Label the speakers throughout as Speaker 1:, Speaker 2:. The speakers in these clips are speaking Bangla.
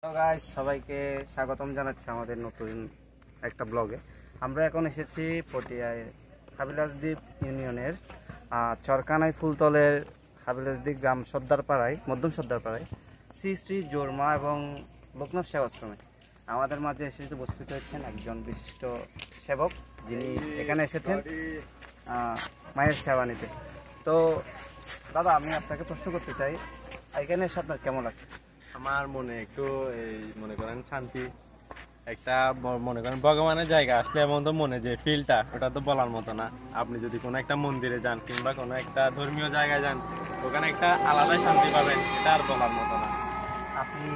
Speaker 1: হ্যালো গাইস, সবাইকে স্বাগতম জানাচ্ছি আমাদের নতুন একটা ব্লগে। আমরা এখন এসেছি পটিয়ায় হাবিলাসদ্বীপ ইউনিয়নের চরকানাই ফুলতলের হাবিলাসদ্বীপ গ্রাম সর্দারপাড়ায়, মধ্যম সর্দারপাড়ায় শ্রী শ্রী জোরমা এবং লোকনাথ সেবাশ্রমে আমাদের মাঝে এসে উপস্থিত হয়েছেন একজন বিশিষ্ট সেবক, যিনি এখানে এসেছেন মায়ের সেবা নিতে। তো দাদা, আমি আপনাকে প্রশ্ন করতে চাই, এখানে এসে আপনার কেমন লাগছে?
Speaker 2: আমার মনে একটু এই মনে করেন শান্তি, একটা মনে করেন ভগবানের জায়গা আসলে এমন তো মনে যে ফিলটা, ওটা তো বলার মতো না। আপনি যদি কোনো একটা মন্দিরে যান কিংবা কোনো একটা ধর্মীয় জায়গায় যান, ওখানে একটা আলাদা শান্তি পাবেন, এটা আর বলার মতো না।
Speaker 1: আপনি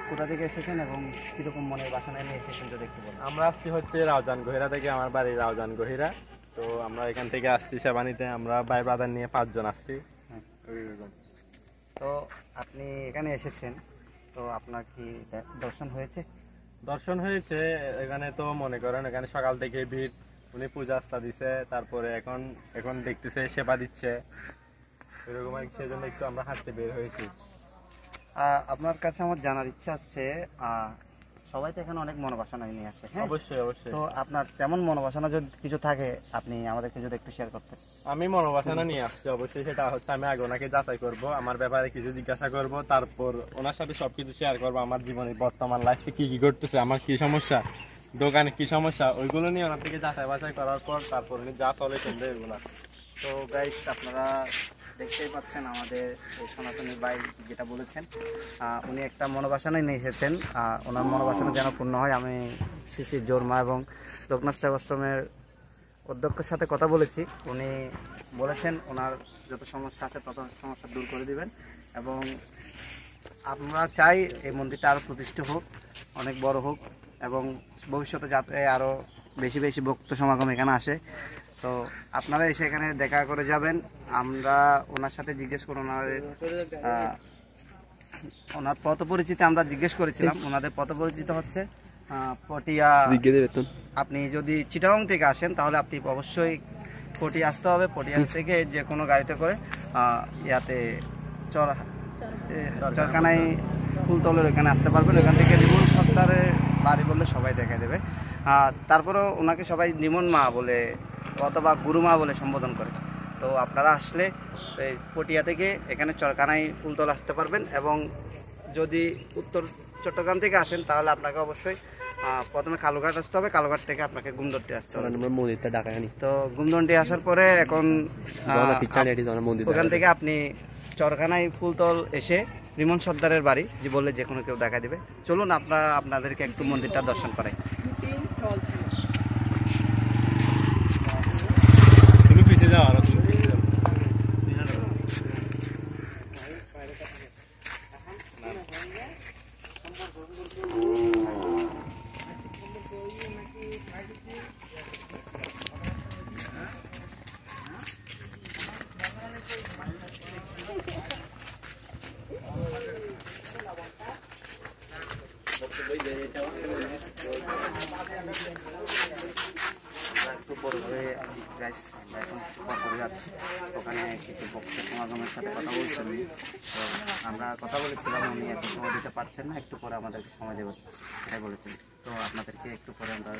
Speaker 1: কোথা থেকে এসেছেন এবং কিরকম মনের বাসনা নিয়ে এসেছেন যদি একটু বলেন।
Speaker 2: আমরা আসছি হচ্ছে রাউজান গহিরা থেকে, আমার বাড়ি রাউজান গহিরা। তো আমরা এখান থেকে আসছি সেবা নিতে, আমরা ভাই ব্রাদার নিয়ে 5 জন আসছি।
Speaker 1: তো আপনি এখানে এসেছেন, তো আপনার কি দর্শন হয়েছে?
Speaker 2: দর্শন হয়েছে। এখানে তো মনে করেন এখানে সকাল থেকে ভিড়, উনি পূজা আস্থা দিছে, তারপরে এখন দেখতেছে সেবা দিচ্ছে, এরকম আর কি। সেজন্য একটু আমরা হাঁটতে বের হয়েছি।
Speaker 1: আপনার কাছে আমার জানার ইচ্ছা আছে, সবাই তো এখানে অনেক মনোবাসনা নিয়ে আসে, হ্যাঁ?
Speaker 2: অবশ্যই অবশ্যই।
Speaker 1: তো আপনার তেমন মনোবাসনা যদি কিছু থাকে, আপনি আমাদেরকে যদি একটু শেয়ার করতেন।
Speaker 2: আমি মনোবাসনা নিয়ে আসছি অবশ্যই, সেটা হচ্ছে আমি আগে ওনাকে যাচাই করব, আমার ব্যাপারে কিছু জিজ্ঞাসা করব, তারপর ওনার সাথে সবকিছু শেয়ার করব। আমার জীবনে বর্তমান লাইফে কি কি ঘটতেছে, আমার কি সমস্যা, দোকানে কি সমস্যা, ওইগুলো নিয়ে ওনার থেকে যাচাই বাছাই করার পর তারপর উনি যা চলে শুনবে এগুলো।
Speaker 1: তো গাইস, আপনারা দেখতেই পাচ্ছেন আমাদের এই সনাতনী ভাই যেটা বলেছেন, উনি একটা মনোবাসনায় নিয়ে এসেছেন। ওনার মনোবাসনা যেন পূর্ণ হয়। আমি শ্রী শ্রী জোরমা এবং লোকনাথ সেবাশ্রমের অধ্যক্ষের সাথে কথা বলেছি। উনি বলেছেন ওনার যত সমস্যা আছে তত সমস্যা দূর করে দিবেন, এবং আমরা চাই এই মন্দিরটা আরও প্রতিষ্ঠিত হোক, অনেক বড় হোক, এবং ভবিষ্যতে যাতে আরও বেশি বেশি ভক্ত সমাগম এখানে আসে। তো আপনারা এসে এখানে দেখা করে যাবেন। আমরা ওনার সাথে জিজ্ঞেস করে ওনার পথ পরিচিতি আমরা জিজ্ঞেস করেছিলাম। ওনাদের পথ পরিচিত হচ্ছে পটিয়া। আপনি যদি চিটাগং থেকে আসেন তাহলে আপনি অবশ্যই পটিয়া আসতে হবে। পটিয়া থেকে যে কোনো গাড়িতে করে ইয়াতে চরকানাই ফুলতলের এখানে আসতে পারবেন। এখান থেকে রিমন সর্দারের বাড়ি বললে সবাই দেখা দেবে। তারপরেও ওনাকে সবাই নিমন মা বলে অথবা গুরুমা বলে সম্বোধন করে। তো আপনারা আসলে এই পটিয়া থেকে এখানে চরকানাই ফুলতল আসতে পারবেন, এবং যদি উত্তর চট্টগ্রাম থেকে আসেন তাহলে আপনাকে অবশ্যই প্রথমে কালুঘাট আসতে হবে। কালুঘাট থেকে আপনাকে গুমদন্ডি আসতে হবে। তো গুমদন্ডি আসার পরে এখন ওখান থেকে আপনি চরকানাই ফুলতল এসে রিমন সর্দারের বাড়ি যে বললে যে কোনো কেউ দেখা দিবে। চলুন আপনাদেরকে একটু মন্দিরটা দর্শন করাই।
Speaker 2: পিছিয়ে যাও আরো।
Speaker 1: যাচ্ছি ওখানে কিছু ভক্ত সমাগমের সাথে কথা বলছেন। তো আমরা কথা বলেছিলাম, উনি এখন সময় দিতে পারছেন না, একটু পরে আমাদেরকে সময় দেবেন এটাই বলেছেন। তো আপনাদেরকে একটু পরে আমরা